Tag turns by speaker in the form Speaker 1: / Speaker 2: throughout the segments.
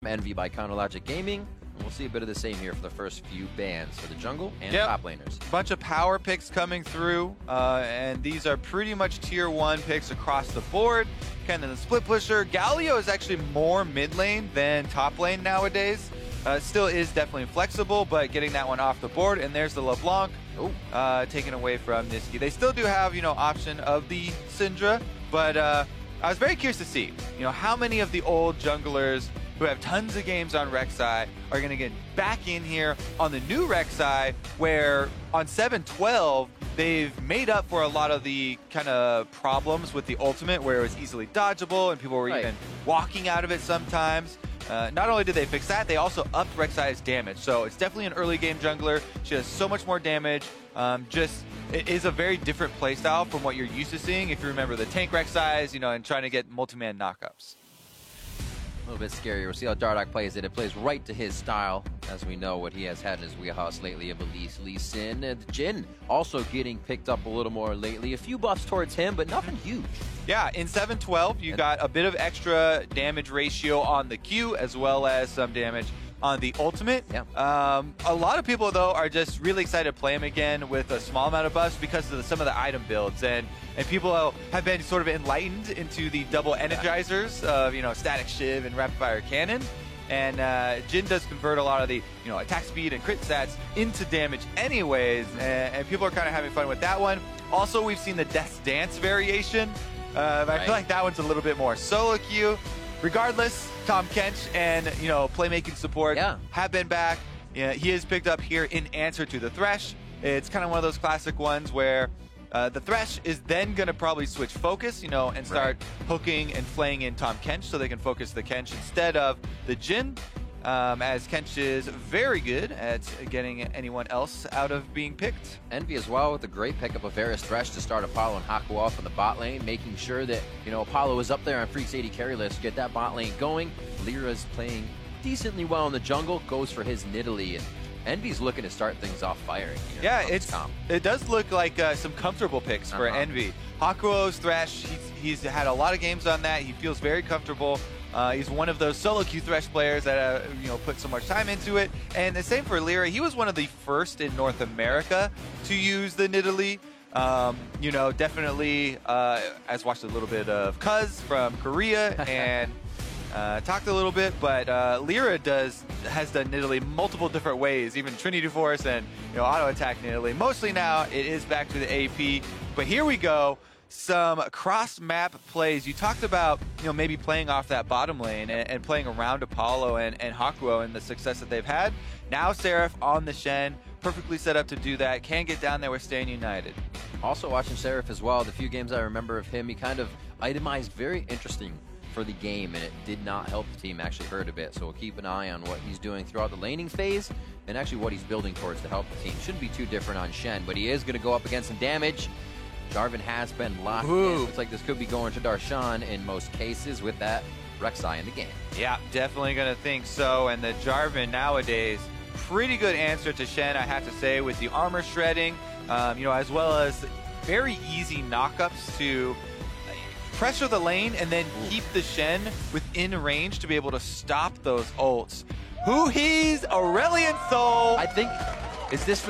Speaker 1: Envy by Counterlogic Gaming. And we'll see a bit of the same here for the first few bans for the jungle and top laners.
Speaker 2: Bunch of power picks coming through, and these are pretty much tier 1 picks across the board. Kind of the split pusher. Galio is actually more mid lane than top lane nowadays. Still is definitely flexible, but getting that one off the board. And there's the LeBlanc taken away from Nisqy. They still do have, option of the Syndra, but I was very curious to see, how many of the old junglers who have tons of games on Rek'Sai are going to get back in here on the new Rek'Sai, where on 7-12, they've made up for a lot of the kind of problems with the ultimate, where it was easily dodgeable and people were even walking out of it sometimes. Not only did they fix that, they also upped Rek'Sai's damage. So it's definitely an early game jungler. She has so much more damage. It is a very different playstyle from what you're used to seeing if you remember the tank Rek'Sais, and trying to get multi-man knockups.
Speaker 1: A little bit scarier. We'll see how Dardoch plays it. It plays right to his style, as we know what he has had in his wheelhouse lately of Elise, Lee Sin. And Jhin also getting picked up a little more lately. A few buffs towards him, but nothing huge.
Speaker 2: Yeah, in 7-12, you got a bit of extra damage ratio on the Q, as well as some damage on the ultimate.
Speaker 1: Yeah.
Speaker 2: A lot of people, though, are just really excited to play him again with a small amount of buffs because of some of the item builds. And people have been sort of enlightened into the double energizers of, Static Shiv and Rapid Fire Cannon. And Jhin does convert a lot of the, attack speed and crit stats into damage anyways. And people are kind of having fun with that one. Also, we've seen the Death's Dance variation. I feel like that one's a little bit more solo queue. Regardless, Tahm Kench and, playmaking support have been back. Yeah, he is picked up here in answer to the Thresh. It's kind of one of those classic ones where the Thresh is then going to probably switch focus, and start hooking and flaying in Tahm Kench so they can focus the Kench instead of the Jhin. As Kench is very good at getting anyone else out of being picked.
Speaker 1: Envy as well with a great pickup of Varus Thresh to start Apollo and Haku off in the bot lane, making sure that, Apollo is up there on Freak's 80 carry list to get that bot lane going. Lyra's playing decently well in the jungle, goes for his Nidalee, and Envy's looking to start things off firing here.
Speaker 2: Yeah, it does look like some comfortable picks for Envy. Hakuo's Thresh, he's had a lot of games on that. He feels very comfortable. He's one of those solo queue Thresh players that put so much time into it. And the same for Lyra. He was one of the first in North America to use the Nidalee. Definitely I watched a little bit of Cuz from Korea and talked a little bit, but Lyra has done Nidalee multiple different ways, even Trinity Force and auto attack Nidalee. Mostly now it is back to the AP, but here we go. Some cross-map plays. You talked about maybe playing off that bottom lane and playing around Apollo and Hakuo and the success that they've had. Now Seraph on the Shen, perfectly set up to do that. Can get down there with Staying United.
Speaker 1: Also watching Seraph as well. The few games I remember of him, he kind of itemized very interesting for the game, and it did not help the team. Actually hurt a bit, so we'll keep an eye on what he's doing throughout the laning phase and actually what he's building towards to help the team. Shouldn't be too different on Shen, but he is going to go up against some damage. Jarvan has been locked in. Looks like this could be going to Darshan in most cases with that Rek'Sai in the game.
Speaker 2: Yeah, definitely going to think so. And the Jarvan nowadays, pretty good answer to Shen, I have to say, with the armor shredding, as well as very easy knockups to pressure the lane and then keep the Shen within range to be able to stop those ults. Huhi's Aurelion Sol.
Speaker 1: I think... Is this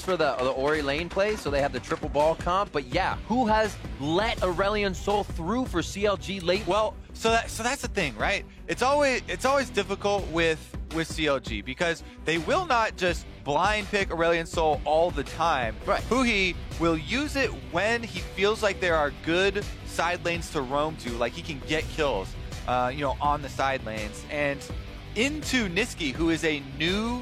Speaker 1: for the Ori lane play? So they have the triple ball comp, but yeah, who has let Aurelion Sol through for CLG late?
Speaker 2: Well, so that's the thing, right? It's always difficult with CLG because they will not just blind pick Aurelion Sol all the time.
Speaker 1: Right.
Speaker 2: Huhi will use it when he feels like there are good side lanes to roam to, like he can get kills, on the side lanes and into Nisqy, who is a new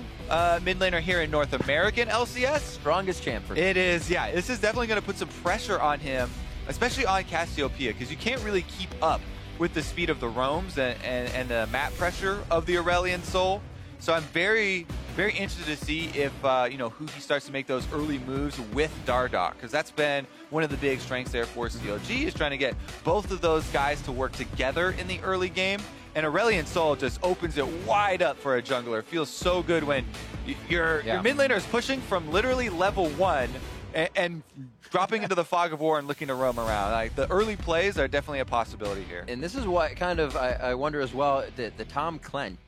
Speaker 2: mid laner here in North American LCS.
Speaker 1: Strongest champ for him.
Speaker 2: It is, yeah. This is definitely going to put some pressure on him, especially on Cassiopeia, because you can't really keep up with the speed of the roams and the map pressure of the Aurelion Sol. So I'm very, very interested to see if, Huhi starts to make those early moves with Dardoch, because that's been one of the big strengths there for CLG, is trying to get both of those guys to work together in the early game. And Aurelion Sol just opens it wide up for a jungler. It feels so good when your mid laner is pushing from literally level 1 and dropping into the fog of war and looking to roam around. Like, the early plays are definitely a possibility here.
Speaker 1: And this is what kind of I wonder as well. The Tom Clench,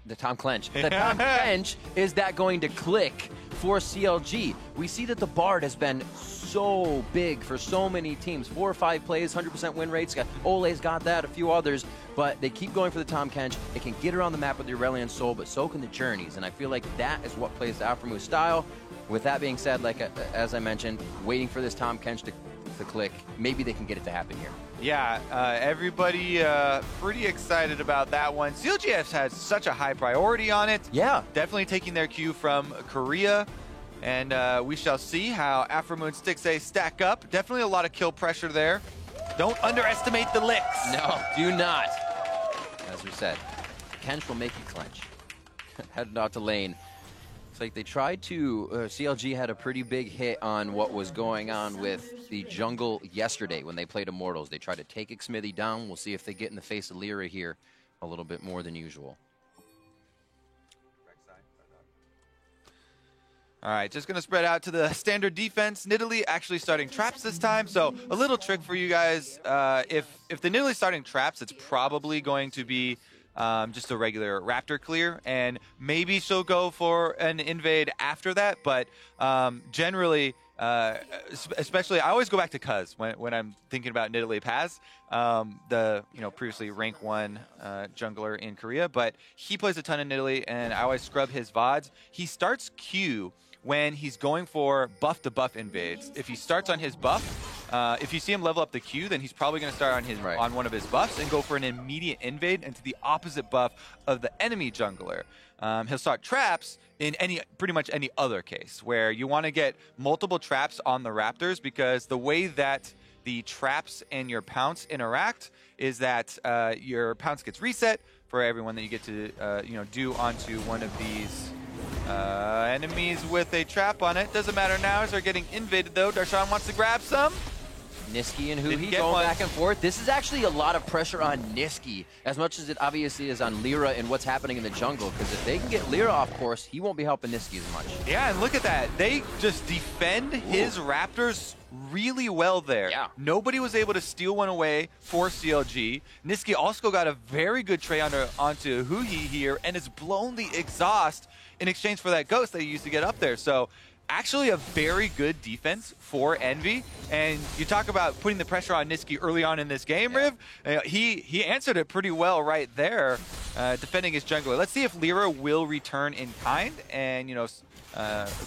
Speaker 1: is that going to click for CLG? We see that the Bard has been so big for so many teams. 4 or 5 plays, 100% win rates. Ole's got that, a few others, but they keep going for the Tom Kench. It can get around the map with the Aurelion Sol, but so can the Journeys, and I feel like that is what plays the Aphromoo style. With that being said, like as I mentioned, waiting for this Tom Kench to click, maybe they can get it to happen here.
Speaker 2: Yeah, everybody pretty excited about that one. CLGS has such a high priority on it.
Speaker 1: Yeah.
Speaker 2: Definitely taking their cue from Korea. And we shall see how Aphromoo and Stixxay stack up. Definitely a lot of kill pressure there. Don't underestimate the licks.
Speaker 1: No, do not. As we said, Kench will make you clench. Heading out to lane. It's like they tried to, CLG had a pretty big hit on what was going on with the jungle yesterday when they played Immortals. They tried to take Xmithie down. We'll see if they get in the face of Lyra here a little bit more than usual.
Speaker 2: All right, just going to spread out to the standard defense. Nidalee actually starting traps this time, so a little trick for you guys. If the Nidalee starting traps, it's probably going to be just a regular Raptor clear, and maybe she'll go for an invade after that, but generally, especially, I always go back to Cuz when I'm thinking about Nidalee Paz, the previously rank 1 jungler in Korea, but he plays a ton of Nidalee, and I always scrub his VODs. He starts Q when he's going for buff to buff invades. If he starts on his buff, if you see him level up the Q, then he's probably going to start on his on one of his buffs and go for an immediate invade into the opposite buff of the enemy jungler. He'll start traps in pretty much any other case where you want to get multiple traps on the Raptors, because the way that the traps and your pounce interact is that your pounce gets reset for everyone that you get to do onto one of these enemies with a trap on it. Doesn't matter now as they're getting invaded though. Darshan wants to grab some.
Speaker 1: Niski and Huhi going back and forth. This is actually a lot of pressure on Niski, as much as it obviously is on Lyra and what's happening in the jungle, because if they can get Lyra off course, he won't be helping Niski as much.
Speaker 2: Yeah, and look at that. They just defend his Raptors really well there.
Speaker 1: Yeah.
Speaker 2: Nobody was able to steal one away for CLG. Niski also got a very good trade onto Huhi here, and has blown the exhaust in exchange for that ghost that he used to get up there. So actually a very good defense for Envy. And you talk about putting the pressure on Niski early on in this game, Riv. He answered it pretty well right there, defending his jungler. Let's see if Lyra will return in kind and,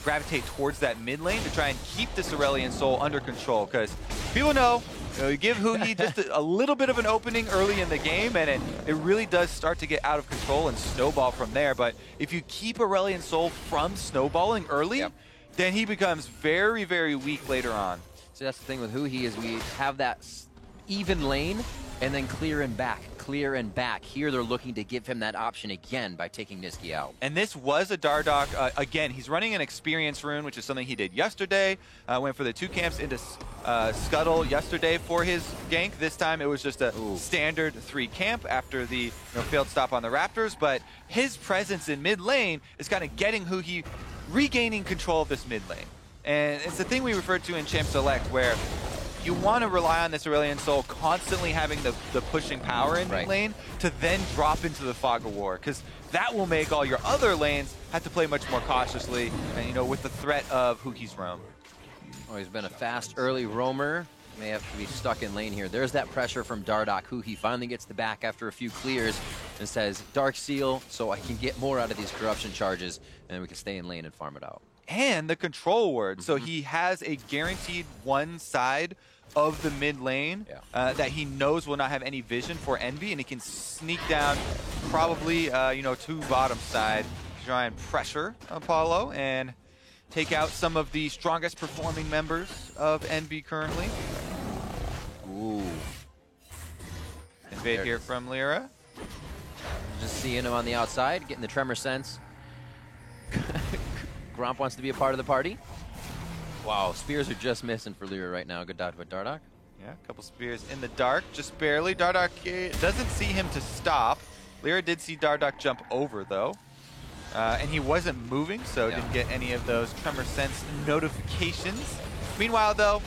Speaker 2: gravitate towards that mid lane to try and keep this Aurelion Sol under control. Because people know, you give Huhi just a little bit of an opening early in the game, and it really does start to get out of control and snowball from there. But if you keep Aurelion Sol from snowballing early, then he becomes very, very weak later on.
Speaker 1: So that's the thing with Huhi, is we have that even lane and then clear and back, clear and back. Here they're looking to give him that option again by taking Niski out.
Speaker 2: And this was a Dardoch. Again, he's running an experience rune, which is something he did yesterday. Went for the 2 camps into Scuttle yesterday for his gank. This time it was just a standard 3 camp after the failed stop on the Raptors. But his presence in mid lane is kind of getting Huhi regaining control of this mid lane. And it's the thing we referred to in Champ Select, where you want to rely on this Aurelion Sol constantly having the pushing power in mid lane to then drop into the Fog of War, because that will make all your other lanes have to play much more cautiously, and, with the threat of Huhi's roam.
Speaker 1: Oh, he's been a fast early roamer. May have to be stuck in lane here. There's that pressure from Dardoch. Huhi finally gets the back after a few clears and says, Dark Seal, so I can get more out of these corruption charges, and we can stay in lane and farm it out.
Speaker 2: And the control ward. So he has a guaranteed one side of the mid lane that he knows will not have any vision for Envy, and he can sneak down probably, to bottom side to try and pressure Apollo and take out some of the strongest performing members of Envy currently.
Speaker 1: Ooh.
Speaker 2: Invade here from Lyra.
Speaker 1: Just seeing him on the outside, getting the tremor sense. Gromp wants to be a part of the party. Wow, spears are just missing for Lyra right now. Good dodge by Dardoch.
Speaker 2: Yeah, a couple spears in the dark, just barely. Dardoch doesn't see him to stop. Lyra did see Dardoch jump over, though. And he wasn't moving, so didn't get any of those tremor sense notifications. Meanwhile, though,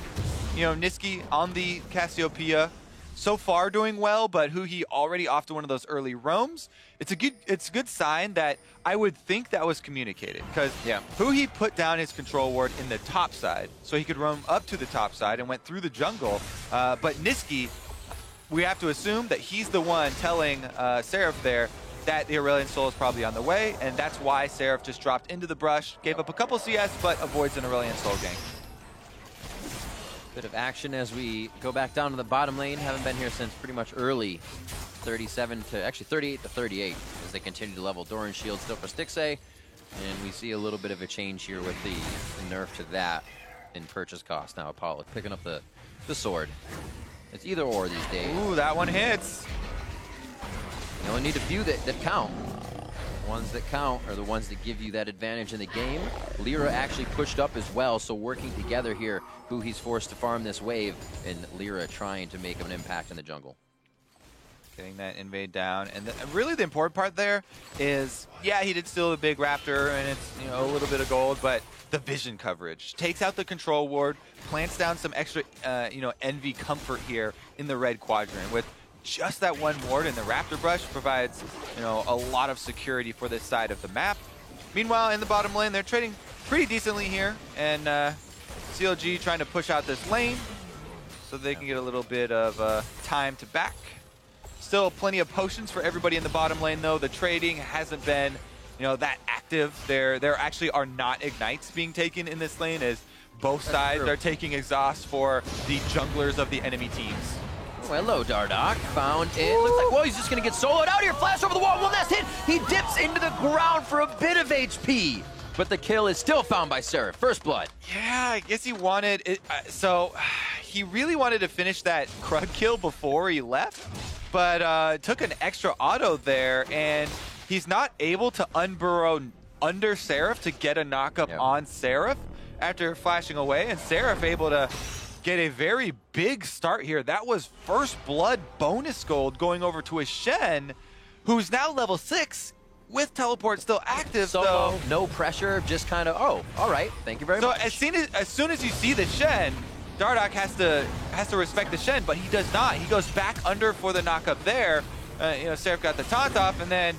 Speaker 2: you know, Nisqy on the Cassiopeia, so far doing well, but Huhi already off to one of those early roams. It's a good sign that I would think that was communicated, because Huhi put down his control ward in the top side, so he could roam up to the top side and went through the jungle. But Nisqy, we have to assume that he's the one telling Seraph there that the Aurelion Soul is probably on the way, and that's why Seraph just dropped into the brush, gave up a couple CS, but avoids an Aurelion Soul gank.
Speaker 1: Bit of action as we go back down to the bottom lane. Haven't been here since pretty much early 37 to, actually 38 to 38 as they continue to level. Doran shield still for Stixxay, and we see a little bit of a change here with the nerf to that in purchase cost. Now Apollo picking up the sword. It's either or these days.
Speaker 2: Ooh, that one hits.
Speaker 1: You only need a few that count. The ones that count are the ones that give you that advantage in the game. Lyra actually pushed up as well, so working together here, Huhi's forced to farm this wave, and Lyra trying to make an impact in the jungle.
Speaker 2: Getting that invade down, and really the important part there is, yeah, he did steal the big raptor, and it's, you know, a little bit of gold, but the vision coverage takes out the control ward, plants down some extra, you know, envy comfort here in the red quadrant. With just that one ward, and the raptor brush provides, you know, a lot of security for this side of the map. Meanwhile, in the bottom lane, they're trading pretty decently here, and CLG trying to push out this lane so they can get a little bit of time to back. Still plenty of potions for everybody in the bottom lane, though. The trading hasn't been, you know, that active. There actually are not ignites being taken in this lane, as both sides are taking exhaust for the junglers of the enemy teams.
Speaker 1: Oh, hello, Dardoch. Found it. Looks like, whoa, he's just going to get soloed out here. Flash over the wall. One last hit. He dips into the ground for a bit of HP. But the kill is still found by Seraph. First blood.
Speaker 2: Yeah, I guess he wanted it. So he really wanted to finish that Krug kill before he left, but took an extra auto there, and he's not able to unburrow under Seraph to get a knockup on Seraph after flashing away, and Seraph able to get a very big start here. That was first blood bonus gold going over to a Shen, who's now level 6 with teleport still active.
Speaker 1: So no pressure, just kind of, oh, all right, thank you very much.
Speaker 2: So as soon as you see the Shen, Dardoch has to respect the Shen, but he does not. He goes back under for the knockup there. You know, Seraph got the taunt off, and then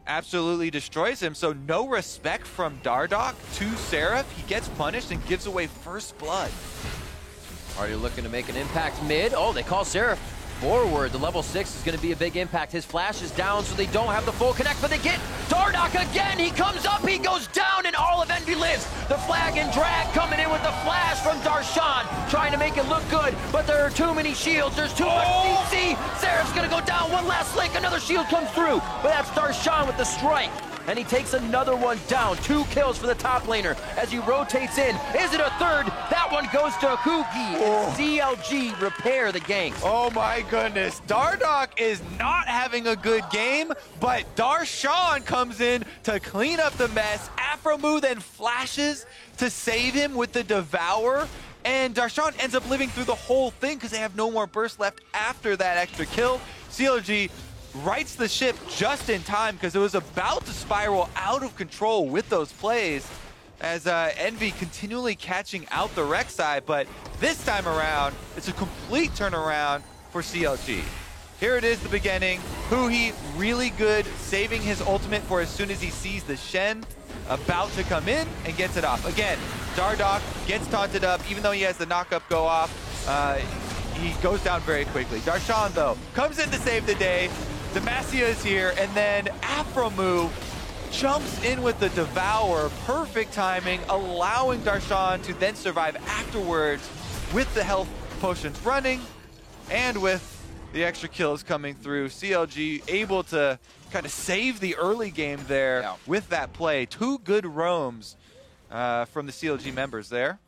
Speaker 2: absolutely destroys him. So no respect from Dardoch to Seraph. He gets punished and gives away first blood.
Speaker 1: Already looking to make an impact mid. Oh, they call Seraph forward. The level 6 is going to be a big impact. His flash is down, so they don't have the full connect, but they get Dardoch again. He comes up, he goes down, and all of Envy lives. The flag and drag coming in with the flash from Darshan, trying to make it look good, but there are too many shields. There's too much CC. Seraph's going to go down. One last link. Another shield comes through, but that's Darshan with the strike. And he takes another one down. 2 kills for the top laner as he rotates in. Is it a third? That one goes to Huhi. CLG repair the gank.
Speaker 2: Oh my goodness. Dardoch is not having a good game, but Darshan comes in to clean up the mess. Aphromoo then flashes to save him with the Devour, and Darshan ends up living through the whole thing because they have no more burst left after that extra kill. CLG rights the ship just in time because it was about to spiral out of control with those plays, as Envy continually catching out the Rek'Sai, but this time around, it's a complete turnaround for CLG. Here it is, the beginning. Huhi really good, saving his ultimate for as soon as he sees the Shen about to come in and gets it off. Again, Dardoch gets taunted up, even though he has the knockup go off. He goes down very quickly. Darshan, though, comes in to save the day. Demacia is here, and then Aphromoo jumps in with the Devour. Perfect timing, allowing Darshan to then survive afterwards with the health potions running and with the extra kills coming through. CLG able to kind of save the early game there with that play. 2 good roams from the CLG members there.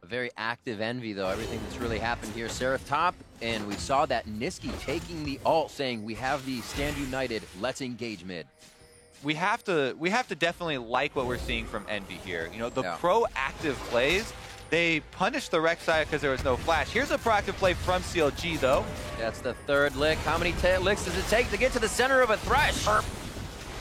Speaker 1: A very active Envy, though. Everything that's really happened here. Seraph top, and we saw that Nisqy taking the ult, saying, we have the stand united, let's engage mid.
Speaker 2: We have to definitely like what we're seeing from Envy here. You know, the proactive plays, they punished the Rek'Sai because there was no flash. Here's a proactive play from CLG, though.
Speaker 1: That's the third lick. How many licks does it take to get to the center of a Thresh?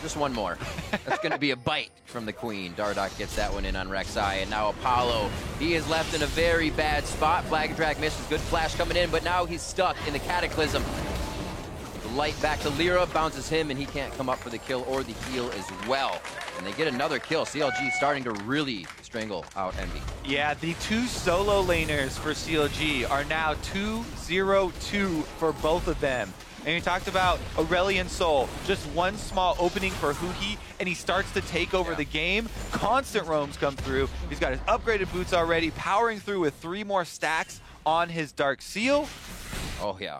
Speaker 1: Just one more. That's going to be a bite from the Queen. Dardoch gets that one in on Rek'Sai, and now Apollo. He is left in a very bad spot. Flag and Drag misses. Good flash coming in, but now he's stuck in the Cataclysm. The light back to Lyra, bounces him, and he can't come up for the kill or the heal as well. And they get another kill. CLG starting to really strangle out Envy.
Speaker 2: Yeah, the 2 solo laners for CLG are now 2-0-2 for both of them. And you talked about Aurelion Sol, just one small opening for Huhi, and he starts to take over the game. Constant roams come through. He's got his upgraded boots already, powering through with 3 more stacks on his Dark Seal.
Speaker 1: Oh, yeah.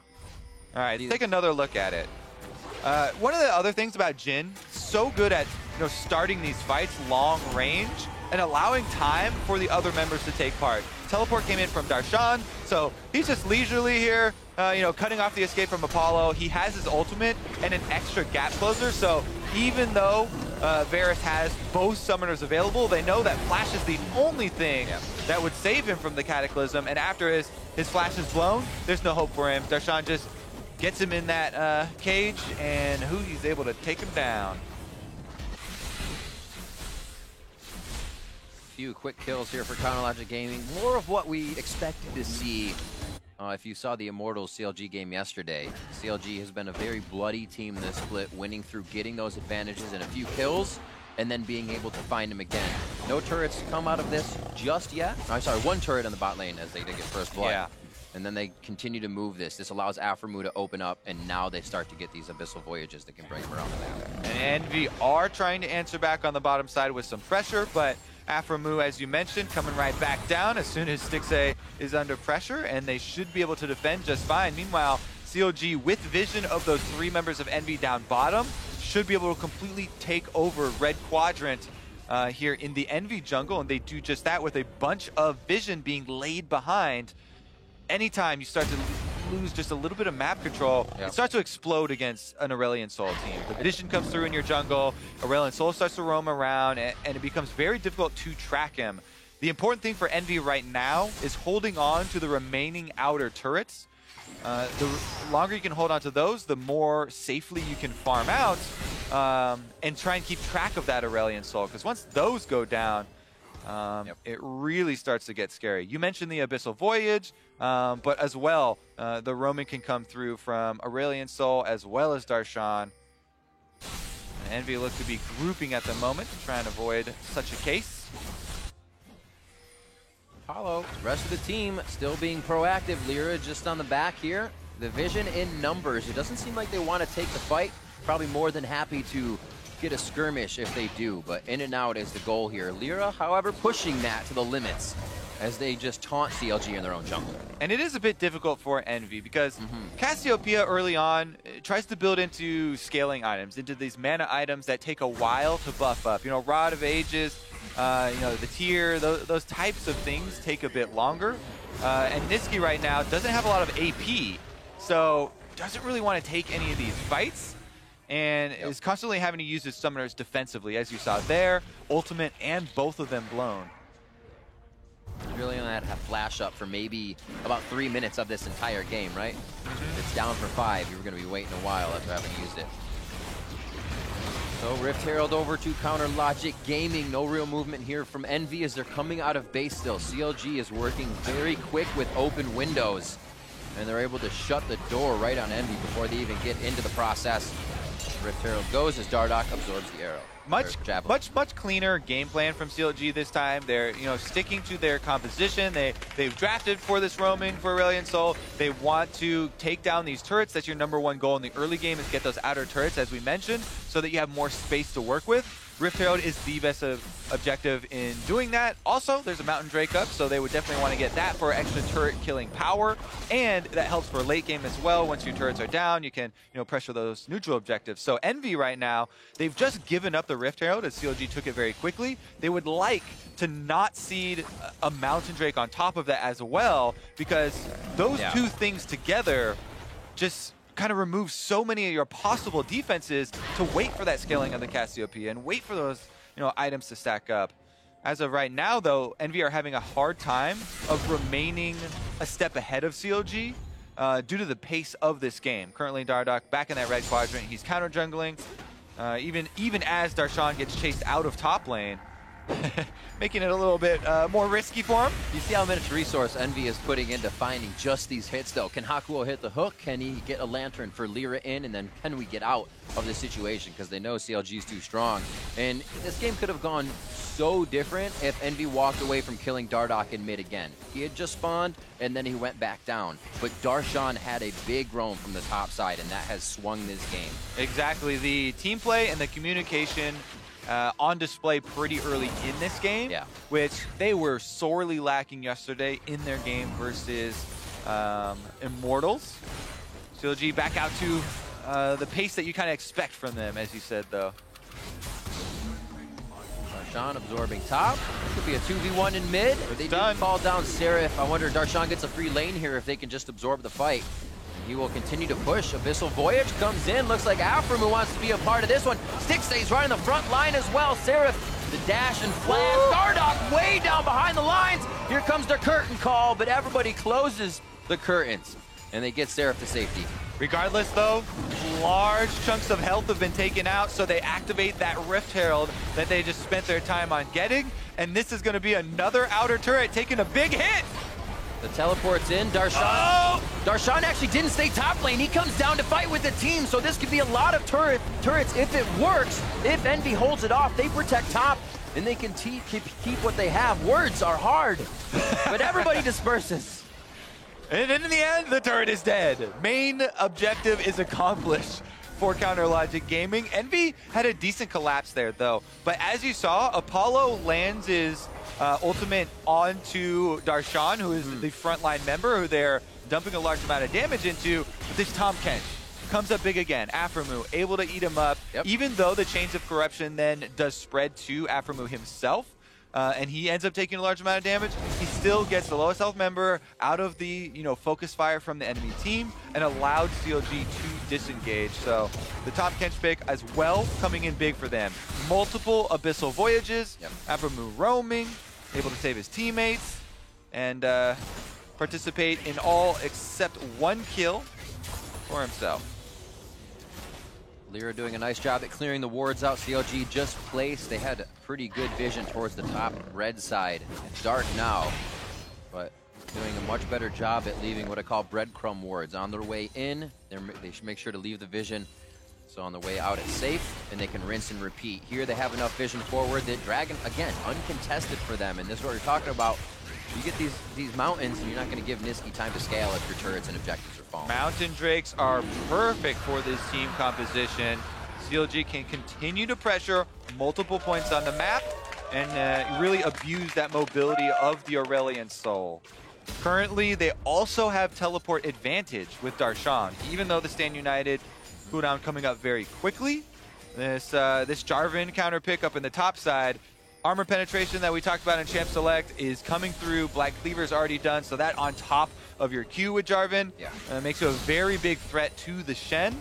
Speaker 2: All right, let's take another look at it. One of the other things about Jhin, so good at starting these fights long range and allowing time for the other members to take part. Teleport came in from Darshan, so he's just leisurely here, cutting off the escape from Apollo. He has his ultimate and an extra gap closer, so even though Varus has both summoners available, they know that Flash is the only thing that would save him from the Cataclysm, and after his Flash is blown, there's no hope for him. Darshan just gets him in that cage, and Huhi's able to take him down.
Speaker 1: Few quick kills here for Chronologic Gaming. More of what we expected to see. If you saw the Immortals CLG game yesterday, CLG has been a very bloody team in this split, winning through getting those advantages and a few kills, and then being able to find them again. No turrets come out of this just yet. Oh, sorry, 1 turret on the bot lane as they did get first blood.
Speaker 2: Yeah.
Speaker 1: And then they continue to move this. This allows Aphromoo to open up, and now they start to get these Abyssal Voyages that can bring them around the map.
Speaker 2: And Envy are trying to answer back on the bottom side with some pressure, but Aphromoo, as you mentioned, coming right back down as soon as Stixxay is under pressure, and they should be able to defend just fine. Meanwhile, CLG, with vision of those 3 members of Envy down bottom, should be able to completely take over Red Quadrant here in the Envy jungle, and they do just that with a bunch of vision being laid behind. Anytime you start to lose just a little bit of map control, it starts to explode against an Aurelion Sol team. The vision comes through in your jungle, Aurelion Sol starts to roam around, and it becomes very difficult to track him. The important thing for Envy right now is holding on to the remaining outer turrets. The longer you can hold on to those, the more safely you can farm out and try and keep track of that Aurelion Sol, because once those go down, it really starts to get scary. You mentioned the Abyssal Voyage, but as well, the roaming can come through from Aurelion Sol as well as Darshan. And Envy looks to be grouping at the moment to try and avoid such a case.
Speaker 1: Apollo, rest of the team still being proactive. Lyra just on the back here. The vision in numbers. It doesn't seem like they want to take the fight. Probably more than happy to get a skirmish if they do, but in and out is the goal here. Lyra, however, pushing that to the limits as they just taunt CLG in their own jungle.
Speaker 2: And it is a bit difficult for Envy because Cassiopeia early on tries to build into scaling items, into these mana items that take a while to buff up. Rod of Ages, the tier, those types of things take a bit longer. And Nisqy right now doesn't have a lot of AP, so doesn't really want to take any of these fights, and is constantly having to use his summoners defensively, as you saw there, ultimate and both of them blown.
Speaker 1: Really only had a flash up for maybe about 3 minutes of this entire game, right? It's down for 5. You were going to be waiting a while after having used it. So Rift Herald over to Chronologic Gaming. No real movement here from Envy as they're coming out of base still. CLG is working very quick with open windows, and they're able to shut the door right on Envy before they even get into the process. Rift Herald goes as Dardoch absorbs the arrow.
Speaker 2: Much cleaner game plan from CLG this time. They're sticking to their composition. They've drafted for this roaming for Aurelion Sol. They want to take down these turrets. That's your #1 goal in the early game, is get those outer turrets, as we mentioned, so that you have more space to work with. Rift Herald is the best objective in doing that. Also, there's a Mountain Drake up, so they would definitely want to get that for extra turret killing power, and that helps for late game as well. Once your turrets are down, you can pressure those neutral objectives. So Envy right now, they've just given up the Rift Herald as CLG took it very quickly. They would like to not seed a Mountain Drake on top of that as well, because those two things together just kind of remove so many of your possible defenses to wait for that scaling of the Cassiopeia and wait for those items to stack up. As of right now, though, Envy are having a hard time of remaining a step ahead of CLG due to the pace of this game. Currently, Dardoch back in that red quadrant. He's counter jungling. even as Darshan gets chased out of top lane, making it a little bit more risky for him.
Speaker 1: You see how much resource Envy is putting into finding just these hits, though. Can Hakuo hit the hook? Can he get a Lantern for Lyra in? And then can we get out of this situation? Because they know CLG is too strong. And this game could have gone so different if Envy walked away from killing Dardoch in mid again. He had just spawned, and then he went back down. But Darshan had a big roam from the top side, and that has swung this game.
Speaker 2: Exactly. The team play and the communication on display pretty early in this game, which they were sorely lacking yesterday in their game versus Immortals. CLG back out to the pace that you kind of expect from them, as you said, though.
Speaker 1: Darshan absorbing top. This could be a 2v1 in mid. They did call down Seraph. I wonder if Darshan gets a free lane here if they can just absorb the fight. He will continue to push. Abyssal Voyage comes in. Looks like Aphromoo wants to be a part of this one. Stick stays right in the front line as well. Seraph, the dash and flash. Dardoch way down behind the lines. Here comes their curtain call, but everybody closes the curtains, and they get Seraph to safety.
Speaker 2: Regardless, though, large chunks of health have been taken out, so they activate that Rift Herald that they just spent their time on getting, and this is going to be another outer turret taking a big hit.
Speaker 1: The teleport's in. Darshan. Darshan actually didn't stay top lane. He comes down to fight with the team, so this could be a lot of turrets if it works. If Envy holds it off, they protect top, and they can keep what they have. Words are hard, but everybody disperses.
Speaker 2: And in the end, the turret is dead. Main objective is accomplished for Counter Logic Gaming. Envy had a decent collapse there, though. But as you saw, Apollo lands his ultimate onto Darshan, who is the frontline member who they're dumping a large amount of damage into. But this Tahm Kench comes up big again. Aphromoo able to eat him up, even though the Chains of Corruption then does spread to Aphromoo himself. And he ends up taking a large amount of damage. He still gets the lowest health member out of the focus fire from the enemy team and allowed CLG to disengage. So the top Kench pick as well coming in big for them. Multiple Abyssal Voyages, Aphromoo roaming, able to save his teammates, and participate in all except one kill for himself.
Speaker 1: Lyra doing a nice job at clearing the wards out. CLG just placed. They had pretty good vision towards the top red side. It's dark now, but doing a much better job at leaving what I call breadcrumb wards. On their way in, they should make sure to leave the vision. So on the way out, it's safe, and they can rinse and repeat. Here they have enough vision forward that Dragon, again, uncontested for them. And this is what we're talking about. You get these mountains, and you're not going to give Nisqy time to scale if your turrets and objectives are falling.
Speaker 2: Mountain Drakes are perfect for this team composition. CLG can continue to pressure multiple points on the map and really abuse that mobility of the Aurelion Soul. Currently, they also have teleport advantage with Darshan, even though the Stand United cooldown coming up very quickly. This Jarvan counter pick up in the top side. Armor penetration that we talked about in Champ Select is coming through. Black Cleaver's already done, so that on top of your Q with Jarvan makes you a very big threat to the Shen.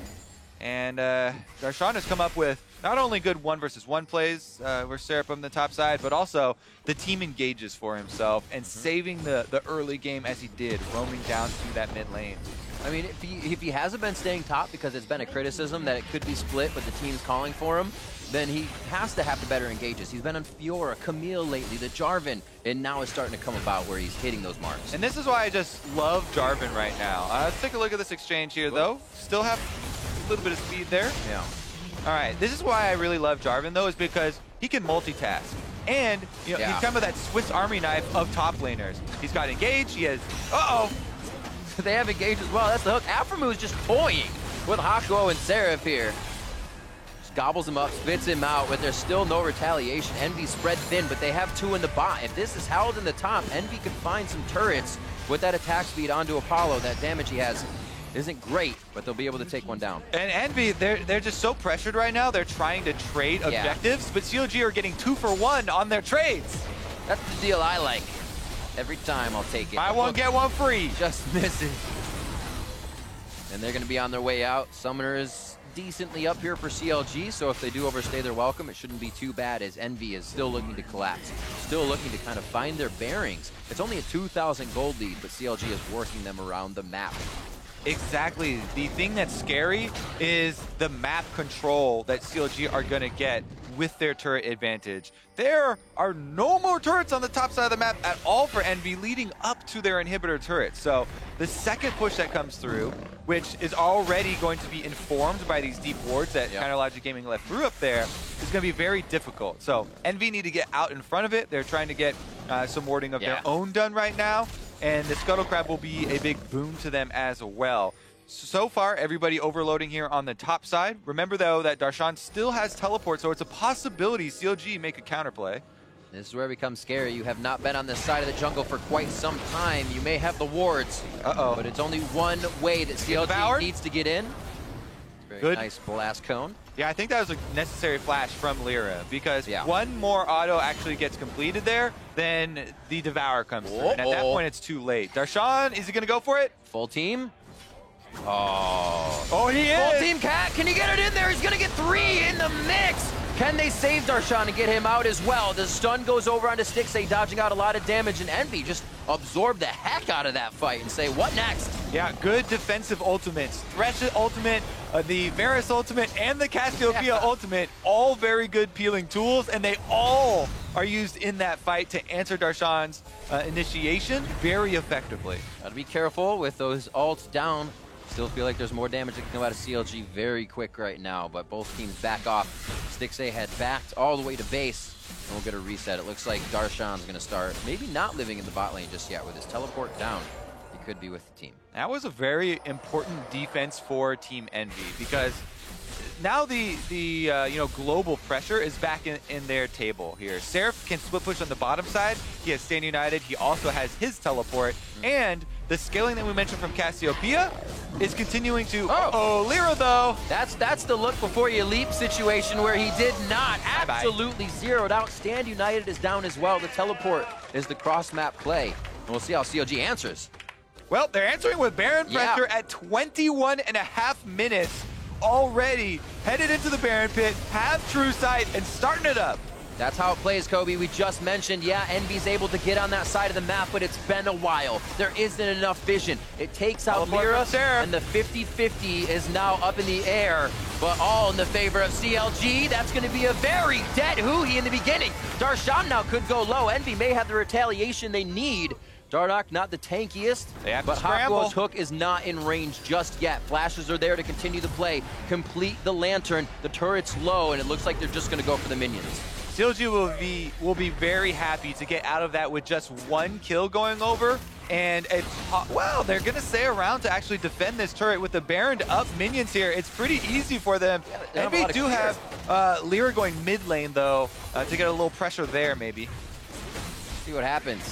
Speaker 2: And Darshan has come up with not only good 1v1 plays with Seraph on the top side, but also the team engages for himself and saving the early game as he did, roaming down to that mid lane.
Speaker 1: I mean, if he hasn't been staying top because it's been a criticism that it could be split, but the team's calling for him, then he has to have the better engages. He's been on Fiora, Camille lately, the Jarvan, and now it's starting to come about where he's hitting those marks.
Speaker 2: And this is why I just love Jarvan right now. Let's take a look at this exchange here, though. Still have a little bit of speed there.
Speaker 1: Yeah.
Speaker 2: All right, this is why I really love Jarvan, though, is because he can multitask. And he's kind of that Swiss Army knife of top laners. He's got engage, he has...
Speaker 1: They have engaged as well. That's the hook. Aphromoo is just toying with Hakuo and Seraph here. Just gobbles him up, spits him out, but there's still no retaliation. Envy spread thin, but they have two in the bot. If this is held in the top, Envy can find some turrets with that attack speed onto Apollo. That damage he has isn't great, but they'll be able to take one down.
Speaker 2: And Envy, they're just so pressured right now. They're trying to trade objectives, but CLG are getting 2-for-1 on their trades.
Speaker 1: That's the deal I like. Every time I'll take it.
Speaker 2: Buy one, get one free.
Speaker 1: Just misses. And they're going to be on their way out. Summoner is decently up here for CLG, so if they do overstay their welcome, it shouldn't be too bad, as Envy is still looking to collapse. Still looking to kind of find their bearings. It's only a 2,000 gold lead, but CLG is working them around the map.
Speaker 2: Exactly. The thing that's scary is the map control that CLG are going to get with their turret advantage. There are no more turrets on the top side of the map at all for Envy leading up to their inhibitor turret. So the second push that comes through, which is already going to be informed by these deep wards that Counter Logic Gaming left through up there, is going to be very difficult. So Envy need to get out in front of it. They're trying to get some warding of their own done right now. And the Scuttle Crab will be a big boon to them as well. So far, everybody overloading here on the top side. Remember, though, that Darshan still has teleport, so it's a possibility CLG make a counterplay.
Speaker 1: This is where it becomes scary. You have not been on this side of the jungle for quite some time. You may have the wards, but it's only one way that CLG needs to get in. Very nice blast cone.
Speaker 2: Yeah, I think that was a necessary flash from Lyra, because one more auto actually gets completed there, then the Devour comes through. And at that point, it's too late. Darshan, is he going to go for it?
Speaker 1: Full team.
Speaker 2: Oh, he is!
Speaker 1: Full team Cat, can he get it in there? He's going to get 3 in the mix. Can they save Darshan and get him out as well? The stun goes over onto Stixxay, dodging out a lot of damage, and Envy just absorb the heck out of that fight and say, what next?
Speaker 2: Yeah, good defensive ultimates. Thresh ultimate, the Varus ultimate, and the Cassiopeia ultimate, all very good peeling tools, and they all are used in that fight to answer Darshan's initiation very effectively.
Speaker 1: Gotta be careful with those ults down. Still feel like there's more damage that can come out of CLG very quick right now, but both teams back off. Stixxay had backed all the way to base, and we'll get a reset. It looks like Darshan's gonna start maybe not living in the bot lane just yet. With his teleport down, he could be with the team.
Speaker 2: That was a very important defense for Team Envy, because now the global pressure is back in their table here. Seraph can split push on the bottom side. He has Stand United. He also has his teleport, and the scaling that we mentioned from Cassiopeia is continuing to... Lyra, though.
Speaker 1: That's the look before you leap situation where he did not. Absolutely zeroed out. Stand United is down as well. The teleport is the cross-map play. And we'll see how CLG answers.
Speaker 2: Well, they're answering with Baron pressure at 21.5 minutes. Already headed into the Baron pit, have True Sight, and starting it up.
Speaker 1: That's how it plays, Kobe. We just mentioned, Envy's able to get on that side of the map, but it's been a while. There isn't enough vision. It takes out Lyra, and the 50-50 is now up in the air, but all in the favor of CLG. That's going to be a very dead Huhi in the beginning. Darshan now could go low. Envy may have the retaliation they need. Dardoch, not the tankiest, but Hakuo's hook is not in range just yet. Flashes are there to continue the play, complete the lantern. The turret's low, and it looks like they're just going to go for the minions.
Speaker 2: CLG will be very happy to get out of that with just one kill going over, and they're going to stay around to actually defend this turret with the Baron up minions here. It's pretty easy for them. Envy do have Lyra going mid lane, though, to get a little pressure there, maybe.
Speaker 1: See what happens.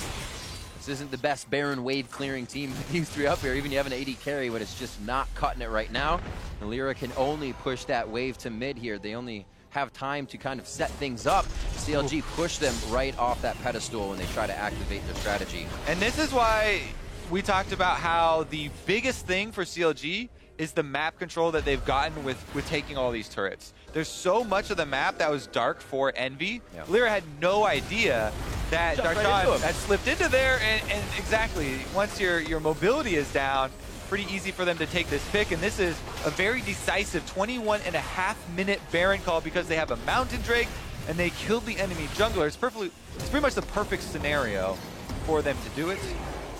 Speaker 1: This isn't the best Baron wave clearing team. These three up here, even you have an AD carry, but it's just not cutting it right now. And Lyra can only push that wave to mid here. They only have time to kind of set things up. CLG push them right off that pedestal when they try to activate their strategy.
Speaker 2: And this is why we talked about how the biggest thing for CLG is the map control that they've gotten with taking all these turrets. There's so much of the map that was dark for Envy. Lyra had no idea that Darshan had slipped into there, and exactly, once your mobility is down, pretty easy for them to take this pick, and this is a very decisive 21.5 minute Baron call because they have a Mountain Drake, and they killed the enemy jungler. It's pretty much the perfect scenario for them to do it.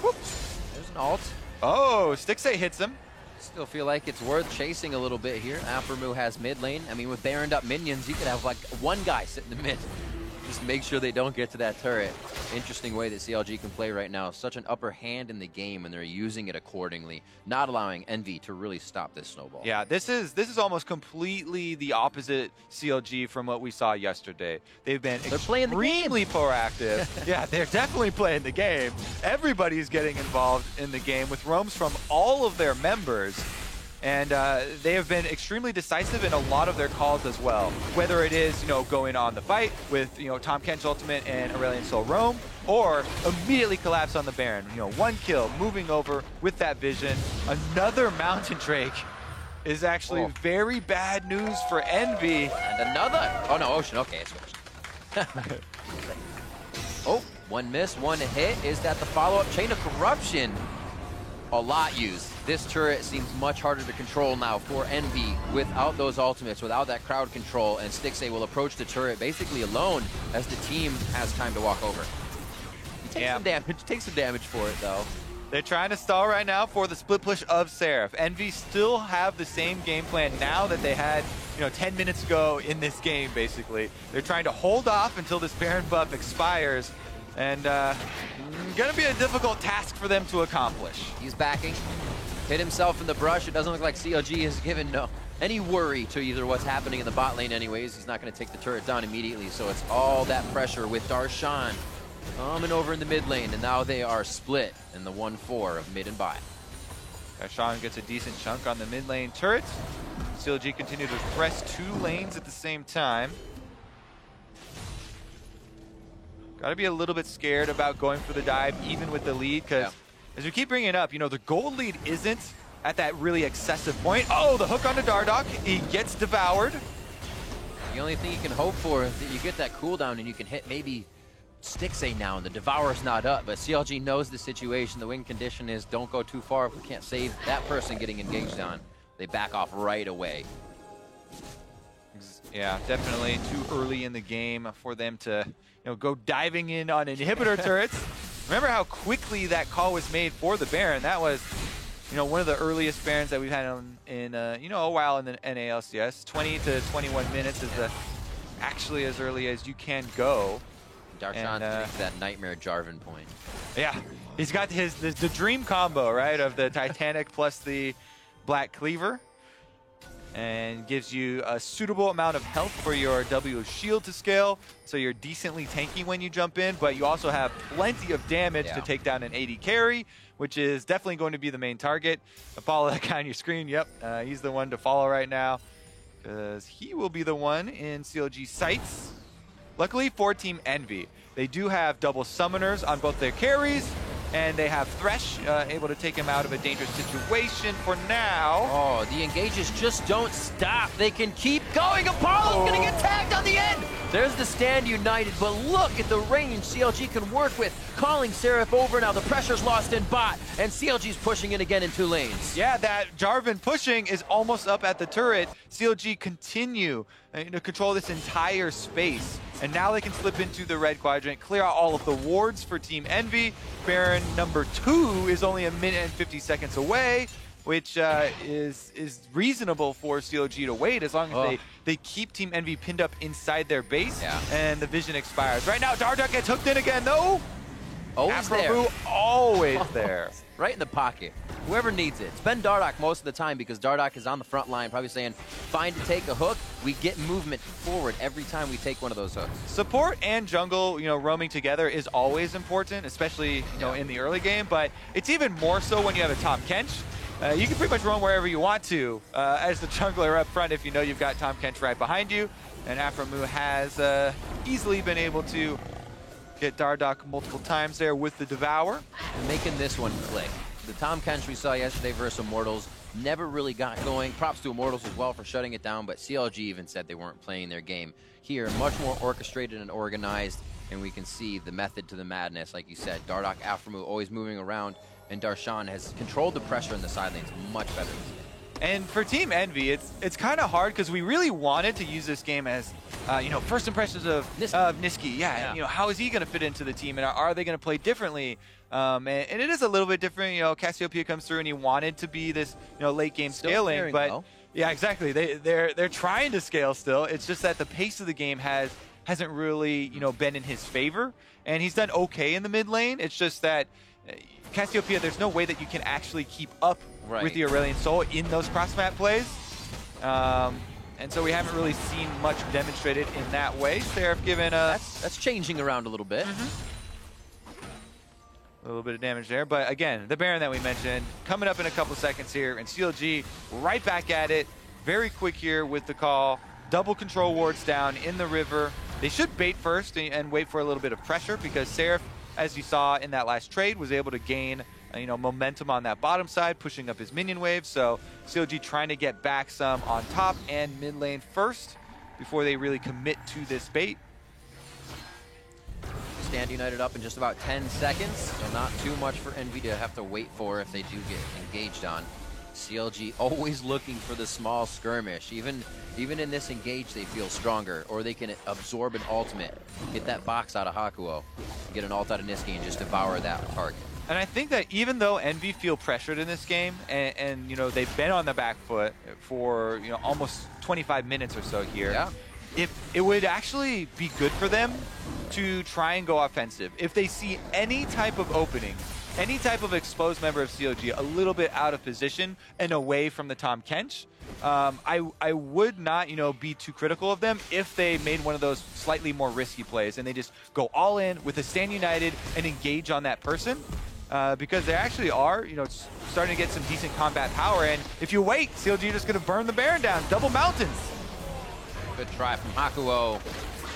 Speaker 1: Whoops. There's an ult.
Speaker 2: Oh, Stixxay hits him.
Speaker 1: Still feel like it's worth chasing a little bit here. Aphromoo has mid lane. I mean, with Baroned up minions, you could have like one guy sit in the mid. Just make sure they don't get to that turret. Interesting way that CLG can play right now. Such an upper hand in the game, and they're using it accordingly, not allowing Envy to really stop this snowball.
Speaker 2: Yeah, this is almost completely the opposite CLG from what we saw yesterday. They've been extremely proactive. Yeah, they're definitely playing the game. Everybody's getting involved in the game with roams from all of their members. And they have been extremely decisive in a lot of their calls as well. Whether it is, going on the fight with, Tahm Kench Ultimate and Aurelion Sol roam, or immediately collapse on the Baron. One kill, moving over with that vision. Another Mountain Drake is actually very bad news for Envy.
Speaker 1: And another. Oh no, Ocean. Okay, it's Ocean. Oh, one miss, one hit. Is that the follow-up Chain of Corruption? a lot used. This turret seems much harder to control now for Envy without those ultimates, without that crowd control, and Stixxay will approach the turret basically alone as the team has time to walk over. He takes some damage, takes some damage for it though.
Speaker 2: They're trying to stall right now for the split push of Seraph. Envy still have the same game plan now that they had 10 minutes ago in this game, basically. They're trying to hold off until this Baron buff expires, and gonna be a difficult task for them to accomplish.
Speaker 1: He's backing, hit himself in the brush. It doesn't look like CLG has given any worry to either what's happening in the bot lane anyways. He's not gonna take the turret down immediately, so it's all that pressure with Darshan coming over in the mid lane, and now they are split in the 1-4 of mid and bot.
Speaker 2: Darshan gets a decent chunk on the mid lane turret. CLG continue to press 2 lanes at the same time. Got to be a little bit scared about going for the dive, even with the lead, because as we keep bringing it up, the gold lead isn't at that really excessive point. Oh, the hook onto Dardoch. He gets devoured.
Speaker 1: The only thing you can hope for is that you get that cooldown and you can hit maybe Stixxay now, and the Devour's not up, but CLG knows the situation. The win condition is don't go too far if we can't save that person getting engaged on. They back off right away.
Speaker 2: Yeah, definitely too early in the game for them to go diving in on inhibitor turrets. Remember how quickly that call was made for the Baron. That was one of the earliest Barons that we've had in a while in the NALCS. 20 to 21 minutes is actually as early as you can go.
Speaker 1: Darshan takes that Nightmare Jarvan point.
Speaker 2: Yeah, he's got the dream combo, right, of the Titanic plus the Black Cleaver, and gives you a suitable amount of health for your W shield to scale, so you're decently tanky when you jump in, but you also have plenty of damage to take down an AD carry, which is definitely going to be the main target. Follow that guy on your screen. Yep, he's the one to follow right now, because he will be the one in CLG sights. Luckily for Team Envy, they do have double summoners on both their carries, and they have Thresh able to take him out of a dangerous situation for now.
Speaker 1: Oh, the engages just don't stop. They can keep going. Apollo's gonna get tagged on the end. There's the stand united, but look at the range CLG can work with. Calling Seraph over now. The pressure's lost in bot, and CLG's pushing it again in 2 lanes.
Speaker 2: Yeah, that Jarvan pushing is almost up at the turret. CLG continue to control this entire space. And now they can slip into the red quadrant, clear out all of the wards for Team Envy. Baron number 2 is only 1 minute and 50 seconds away, which is reasonable for CLG to wait as long as they keep Team Envy pinned up inside their base, and the vision expires. Right now, Dardoch gets hooked in again, though.
Speaker 1: Always there.
Speaker 2: Always there.
Speaker 1: Right in the pocket. Whoever needs it. It's been Dardoch most of the time because Dardoch is on the front line probably saying, fine to take a hook. We get movement forward every time we take one of those hooks.
Speaker 2: Support and jungle, roaming together is always important, especially, in the early game, but it's even more so when you have a Tahm Kench. You can pretty much roam wherever you want to as the jungler up front if you know you've got Tahm Kench right behind you. And Aphromoo has easily been able to get Dardoch multiple times there with the Devour.
Speaker 1: And making this one click. The Tahm Kench we saw yesterday versus Immortals never really got going. Props to Immortals as well for shutting it down, but CLG even said they weren't playing their game. Here, much more orchestrated and organized, and we can see the method to the madness, like you said. Dardoch, Aphromoo always moving around, and Darshan has controlled the pressure in the side lanes much better.
Speaker 2: And for Team Envy, it's kind of hard because we really wanted to use this game as, first impressions of Nisqy. Yeah. How is he going to fit into the team, and are they going to play differently? And it is a little bit different. Cassiopeia comes through, and he wanted to be this, late game scaling, but yeah, exactly. They're trying to scale still. It's just that the pace of the game hasn't really, been in his favor, and he's done okay in the mid lane. It's just that Cassiopeia, there's no way that you can actually keep up with the Aurelion Sol in those cross-map plays. And so we haven't really seen much demonstrated in that way. Seraph given a...
Speaker 1: That's changing around a little bit.
Speaker 2: A little bit of damage there. But again, the Baron that we mentioned, coming up in a couple seconds here, and CLG right back at it. Very quick here with the call. Double control wards down in the river. They should bait first and wait for a little bit of pressure, because Seraph, as you saw in that last trade, was able to gain momentum on that bottom side, pushing up his minion wave. So CLG trying to get back some on top and mid lane first before they really commit to this bait.
Speaker 1: stand United up in just about 10 seconds, so not too much for Envy to have to wait for if they do get engaged on. CLG always looking for the small skirmish. Even in this engage, they feel stronger, or they can absorb an ultimate, get that box out of Hakuo, get an ult out of Nisqy, and just devour that target.
Speaker 2: And I think that even though Envy feel pressured in this game, and you know, they've been on the back foot for, you know, almost 25 minutes or so here,
Speaker 1: yeah.
Speaker 2: It would actually be good for them to try and go offensive. If they see any type of opening, any type of exposed member of CLG a little bit out of position and away from the Tahm Kench, I would not, you know, be too critical of them if they made one of those slightly more risky plays and they just go all in with a stand United and engage on that person. Because they actually are, you know, starting to get some decent combat power, and if you wait, CLG are just going to burn the Baron down. Double mountains.
Speaker 1: Good try from Hakuo.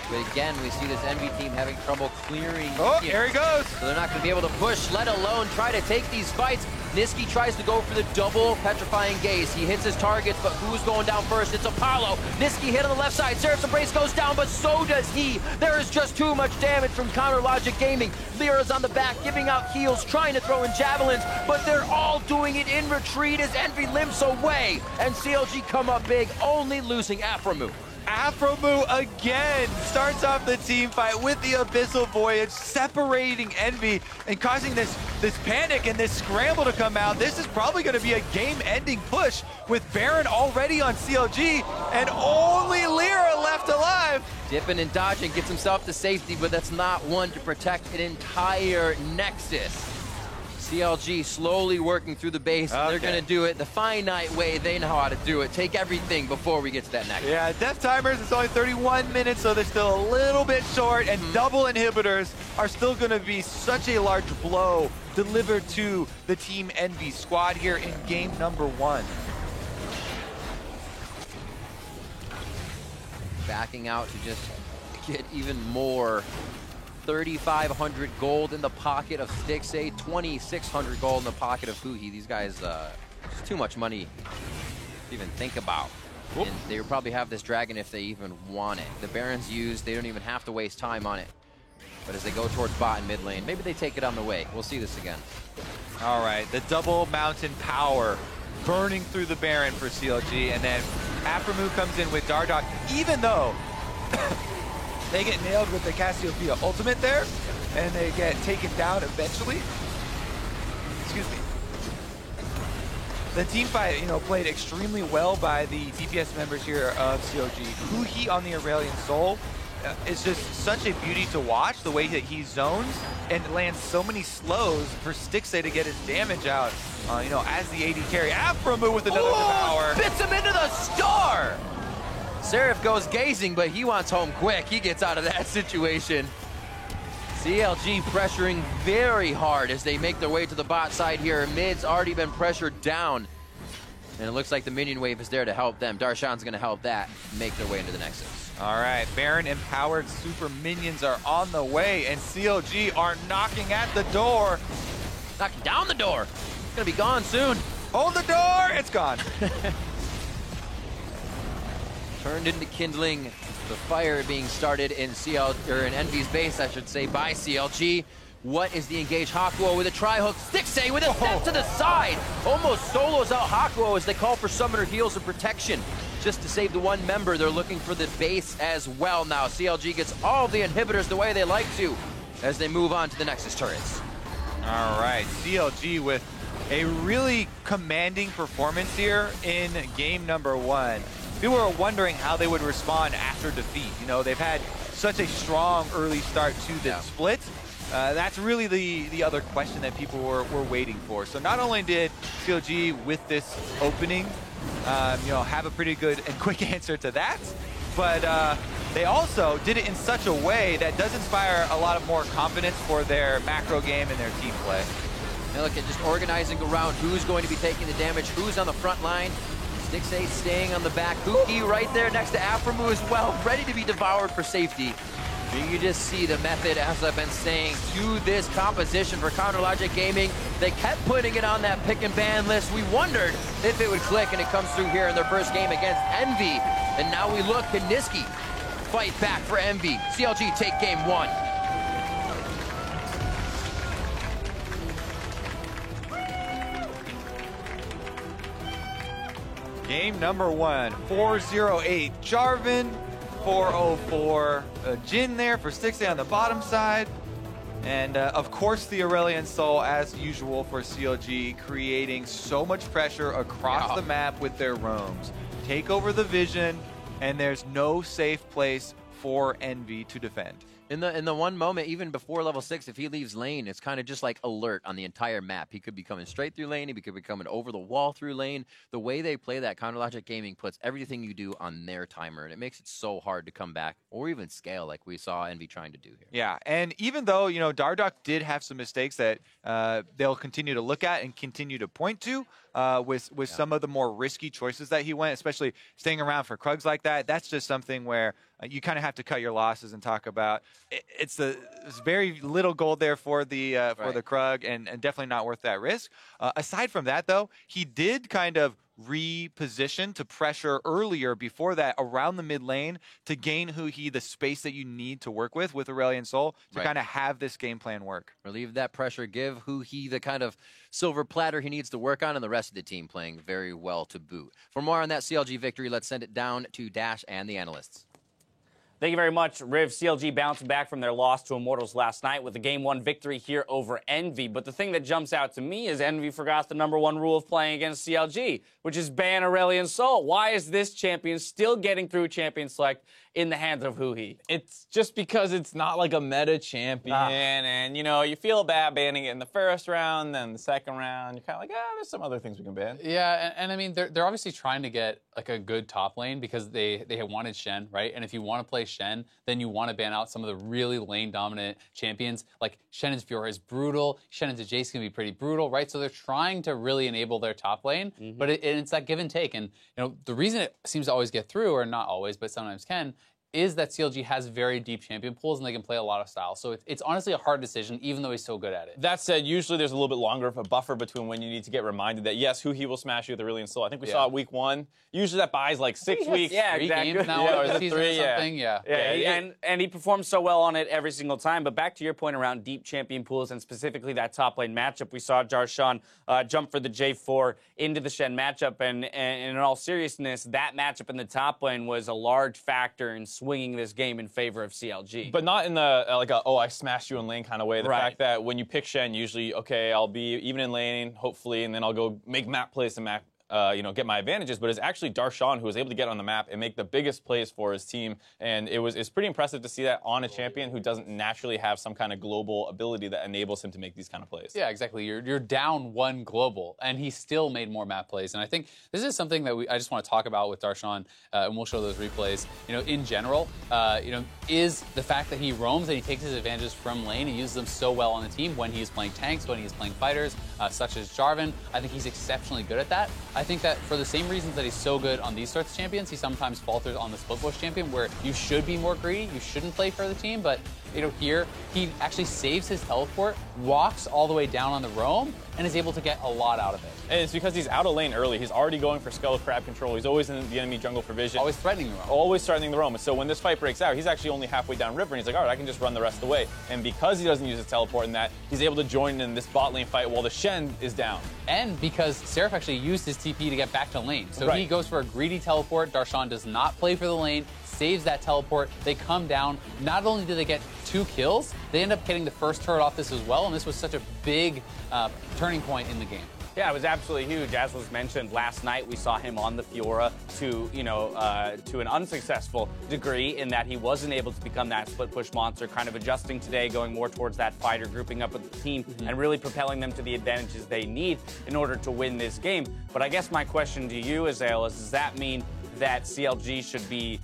Speaker 1: But again, we see this Envy team having trouble clearing.
Speaker 2: Oh, here he goes.
Speaker 1: So they're not going to be able to push, let alone try to take these fights. Nisqy tries to go for the double petrifying gaze. He hits his targets, but who's going down first? It's Apollo. Nisqy hit on the left side. Seraph's Embrace goes down, but so does he. There is just too much damage from Counter Logic Gaming. Lyra's on the back, giving out heals, trying to throw in javelins, but they're all doing it in retreat as Envy limps away. And CLG come up big, only losing Aphromoo.
Speaker 2: Aphromoo again starts off the team fight with the Abyssal Voyage, separating Envy and causing this panic and this scramble to come out. This is probably going to be a game-ending push with Baron already on CLG and only Lyra left alive.
Speaker 1: Dipping and dodging, gets himself to safety, but that's not one to protect an entire Nexus. CLG slowly working through the base. Okay. They're going to do it the finite way. They know how to do it. Take everything before we get to that next.
Speaker 2: Yeah, death timers, it's only 31 minutes, so they're still a little bit short, and double inhibitors are still going to be such a large blow delivered to the Team Envy squad here in game number 1.
Speaker 1: Backing out to just get even more. 3,500 gold in the pocket of Stixxay, 2,600 gold in the pocket of Huhi. These guys, it's too much money to even think about. Whoop. And they would probably have this dragon if they even want it. The Baron's used, they don't even have to waste time on it. But as they go towards bot and mid lane, maybe they take it on the way. We'll see this again.
Speaker 2: All right, the double mountain power burning through the Baron for CLG, and then Aphromoo comes in with Dardoch, even though they get nailed with the Cassiopeia ultimate there, and they get taken down eventually. Excuse me. The team fight, you know, played extremely well by the DPS members here of CLG. Huhi on the Aurelion Soul is just such a beauty to watch, the way that he zones and lands so many slows for Stixxay to get his damage out, you know, as the AD carry. Aphromoo with another devour.
Speaker 1: Fits him into the star! Seraph goes gazing, but he wants home quick. He gets out of that situation. CLG pressuring very hard as they make their way to the bot side here. Mid's already been pressured down. And it looks like the minion wave is there to help them. Darshan's going to help that make their way into the Nexus.
Speaker 2: All right, Baron empowered super minions are on the way, and CLG are knocking at the door.
Speaker 1: Knocking down the door. It's going to be gone soon.
Speaker 2: Hold the door. It's gone.
Speaker 1: Turned into kindling, the fire being started in Envy's base, I should say, by CLG. What is the engage? Hakuo with a tri-hook. Stixxay with a step to the side. Almost solos out Hakuo as they call for summoner heals and protection. Just to save the one member, they're looking for the base as well now. CLG gets all the inhibitors the way they like to as they move on to the Nexus turrets.
Speaker 2: All right, CLG with a really commanding performance here in game number 1. People were wondering how they would respond after defeat. You know, they've had such a strong early start to the split. That's really the other question that people were waiting for. So not only did CLG with this opening, you know, have a pretty good and quick answer to that, but they also did it in such a way that does inspire a lot of more confidence for their macro game and their team play.
Speaker 1: Now look at just organizing around who's going to be taking the damage, who's on the front line. Stixxay staying on the back. Huhi right there next to Aphromoo as well, ready to be devoured for safety. You just see the method, as I've been saying, to this composition for Counter Logic Gaming. They kept putting it on that pick and ban list. We wondered if it would click, and it comes through here in their first game against Envy. And now we look, can Nisqy fight back for Envy? CLG take game 1.
Speaker 2: Game number 1, 408 Jarvan, 404 Jhin there for Stixxay on the bottom side. And of course the Aurelion Sol, as usual for CLG, creating so much pressure across the map with their roams. Take over the vision, and there's no safe place for Envy to defend.
Speaker 1: In the one moment, even before level 6, if he leaves lane, it's kind of just like alert on the entire map. He could be coming straight through lane. He could be coming over the wall through lane. The way they play that, Counter Logic Gaming puts everything you do on their timer, and it makes it so hard to come back or even scale like we saw Envy trying to do here.
Speaker 2: Yeah, and even though, you know, Dardoch did have some mistakes that they'll continue to look at and continue to point to with some of the more risky choices that he went, especially staying around for Krugs like that, that's just something where you kind of have to cut your losses and talk about it's very little gold there for the Krug, and definitely not worth that risk. Aside from that, though, he did kind of reposition to pressure earlier before that around the mid lane to gain the space that you need to work with Aurelion Sol to kind of have this game plan work.
Speaker 1: Relieve that pressure, give the kind of silver platter he needs to work on, and the rest of the team playing very well to boot. For more on that CLG victory, let's send it down to Dash and the analysts.
Speaker 3: Thank you very much, Riv. CLG bouncing back from their loss to Immortals last night with a Game 1 victory here over Envy. But the thing that jumps out to me is Envy forgot the #1 rule of playing against CLG, which is ban Aurelion Sol. Why is this champion still getting through Champion Select in the hands of Huhi?
Speaker 4: It's just because it's not like a meta champion, and, you know, you feel bad banning it in the first round, then the second round, you're kind of like, there's some other things we can ban.
Speaker 5: Yeah, and I mean, they're obviously trying to get, like, a good top lane because they wanted Shen, right? And if you want to play Shen, then you want to ban out some of the really lane-dominant champions. Like, Shen into Fiora is brutal, Shen into Jace can be pretty brutal, right? So they're trying to really enable their top lane, but it's that give and take. And, you know, the reason it seems to always get through, or not always, but sometimes can, is that CLG has very deep champion pools and they can play a lot of styles. So it's honestly a hard decision, even though he's so good at it.
Speaker 4: That said, usually there's a little bit longer of a buffer between when you need to get reminded that, yes, Huhi will smash you with Aurelion Sol. I think we saw it week 1. Usually that buys like 6 weeks.
Speaker 3: Yeah,
Speaker 5: 3
Speaker 3: exactly.
Speaker 5: games now, or the season or something,
Speaker 3: and he performs so well on it every single time. But back to your point around deep champion pools and specifically that top lane matchup, we saw Darshan jump for the J4 into the Shen matchup, and in all seriousness, that matchup in the top lane was a large factor in swinging this game in favor of CLG.
Speaker 4: But not in the, I smashed you in lane kind of way. The fact that when you pick Shen, usually, okay, I'll be even in lane, hopefully, and then I'll go make map plays and map get my advantages, but it's actually Darshan who was able to get on the map and make the biggest plays for his team, and it's pretty impressive to see that on a champion who doesn't naturally have some kind of global ability that enables him to make these kind of plays.
Speaker 5: Yeah, exactly. You're down 1 global, and he still made more map plays, and I think this is something that I just want to talk about with Darshan, and we'll show those replays. You know, in general, is the fact that he roams and he takes his advantages from lane and uses them so well on the team when he's playing tanks, when he's playing fighters, such as Jarvan. I think he's exceptionally good at that. I think that for the same reasons that he's so good on these sorts of champions, he sometimes falters on the split push champion, where you should be more greedy, you shouldn't play for the team, but here he actually saves his teleport, walks all the way down on the roam, and is able to get a lot out of it.
Speaker 4: And it's because he's out of lane early. He's already going for Skull Crab control. He's always in the enemy jungle for vision.
Speaker 5: Always threatening the roam.
Speaker 4: Always threatening the roam. And so when this fight breaks out, he's actually only halfway down river, and he's like, all right, I can just run the rest of the way. And because he doesn't use his teleport in that, he's able to join in this bot lane fight while the Shen is down.
Speaker 5: And because Seraph actually used his TP to get back to lane. So he goes for a greedy teleport. Darshan does not play for the lane, saves that teleport. They come down. Not only do they get 2 kills, they end up getting the first turret off this as well, and this was such a big turning point in the game.
Speaker 3: Yeah, it was absolutely huge. As was mentioned last night, we saw him on the Fiora to an unsuccessful degree in that he wasn't able to become that split push monster, kind of adjusting today, going more towards that fighter, grouping up with the team, and really propelling them to the advantages they need in order to win this game. But I guess my question to you, Azael, is does that mean that CLG should be,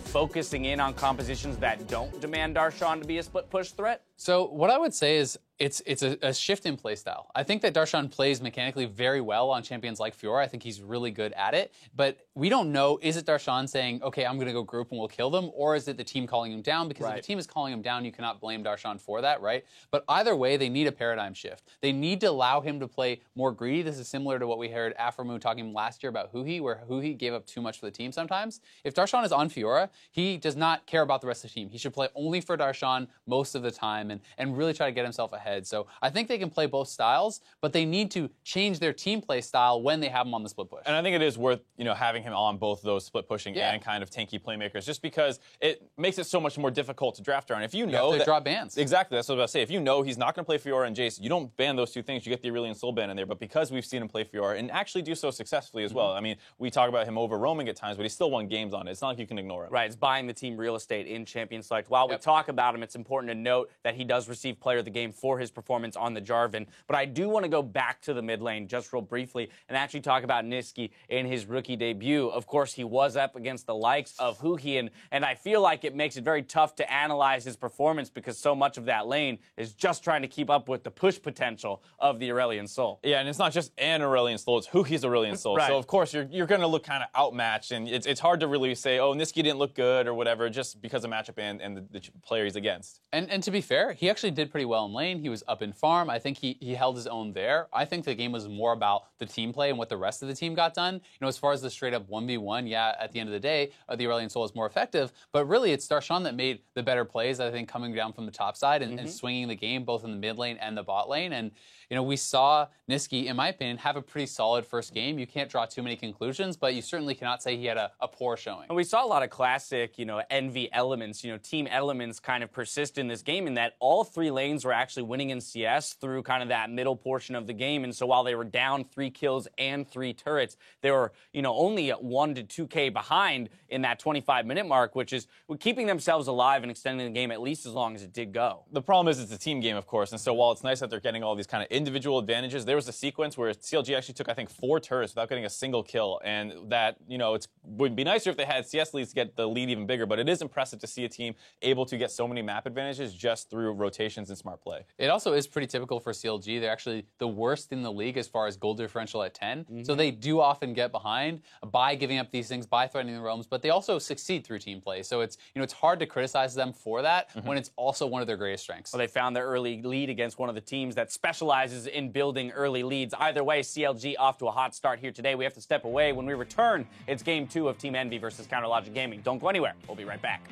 Speaker 3: focusing in on compositions that don't demand Darshan to be a split push threat?
Speaker 5: So what I would say is it's a shift in play style. I think that Darshan plays mechanically very well on champions like Fiora. I think he's really good at it. But we don't know, is it Darshan saying, okay, I'm going to go group and we'll kill them, or is it the team calling him down? Because if the team is calling him down, you cannot blame Darshan for that, right? But either way, they need a paradigm shift. They need to allow him to play more greedy. This is similar to what we heard Aframu talking last year about Huhi, where Huhi gave up too much for the team sometimes. If Darshan is on Fiora, he does not care about the rest of the team. He should play only for Darshan most of the time and really try to get himself ahead ahead. So I think they can play both styles, but they need to change their team play style when they have him on the split push.
Speaker 4: And I think it is worth, having him on both those split pushing and kind of tanky playmakers, just because it makes it so much more difficult to draft around. If you know
Speaker 5: that draw bans.
Speaker 4: Exactly, that's what I was about to say. If you know he's not going to play Fiora and Jace, you don't ban those two things. You get the Aurelion Sol ban in there. But because we've seen him play Fiora and actually do so successfully as well, I mean, we talk about him over roaming at times, but he still won games on it. It's not like you can ignore it.
Speaker 3: Right, it's buying the team real estate in Champion Select. While we talk about him, it's important to note that he does receive Player of the Game for his performance on the Jarvan. But I do want to go back to the mid lane just real briefly and actually talk about Nisqy in his rookie debut. Of course, he was up against the likes of Huhi, and I feel like it makes it very tough to analyze his performance because so much of that lane is just trying to keep up with the push potential of the Aurelion Sol.
Speaker 4: Yeah, and it's not just an Aurelion Sol, it's Huhi's Aurelion Sol.
Speaker 3: Right.
Speaker 4: So, of course, you're going to look kind of outmatched, and it's hard to really say, oh, Nisqy didn't look good or whatever, just because of matchup and the player he's against.
Speaker 5: And to be fair, he actually did pretty well in lane. He was up in farm. I think he held his own there. I think the game was more about the team play and what the rest of the team got done. As far as the straight-up 1v1, yeah, at the end of the day, the Aurelion Sol is more effective, but really it's Darshan that made the better plays, I think, coming down from the top side and swinging the game both in the mid lane and the bot lane. And we saw Nisqy, in my opinion, have a pretty solid first game. You can't draw too many conclusions, but you certainly cannot say he had a poor showing.
Speaker 3: And we saw a lot of classic, Envy elements, team elements kind of persist in this game in that all three lanes were actually winning in CS through kind of that middle portion of the game. And so while they were down 3 kills and 3 turrets, they were, only 1 to 2K behind in that 25-minute mark, which is keeping themselves alive and extending the game at least as long as it did go.
Speaker 4: The problem is it's a team game, of course, and so while it's nice that they're getting all these kind of individual advantages, there was a sequence where CLG actually took, I think, 4 turrets without getting a single kill, and that, it would be nicer if they had CS leads to get the lead even bigger, but it is impressive to see a team able to get so many map advantages just through rotations and smart play.
Speaker 5: It also is pretty typical for CLG. They're actually the worst in the league as far as goal differential at 10, so they do often get behind by giving up these things, by threatening the roams, but they also succeed through team play, so it's hard to criticize them for that when it's also one of their greatest strengths.
Speaker 3: Well, they found their early lead against one of the teams that specializes in building early leads. Either way, CLG off to a hot start here today. We have to step away. When we return, it's Game 2 of Team Envy versus Counter Logic Gaming. Don't go anywhere. We'll be right back.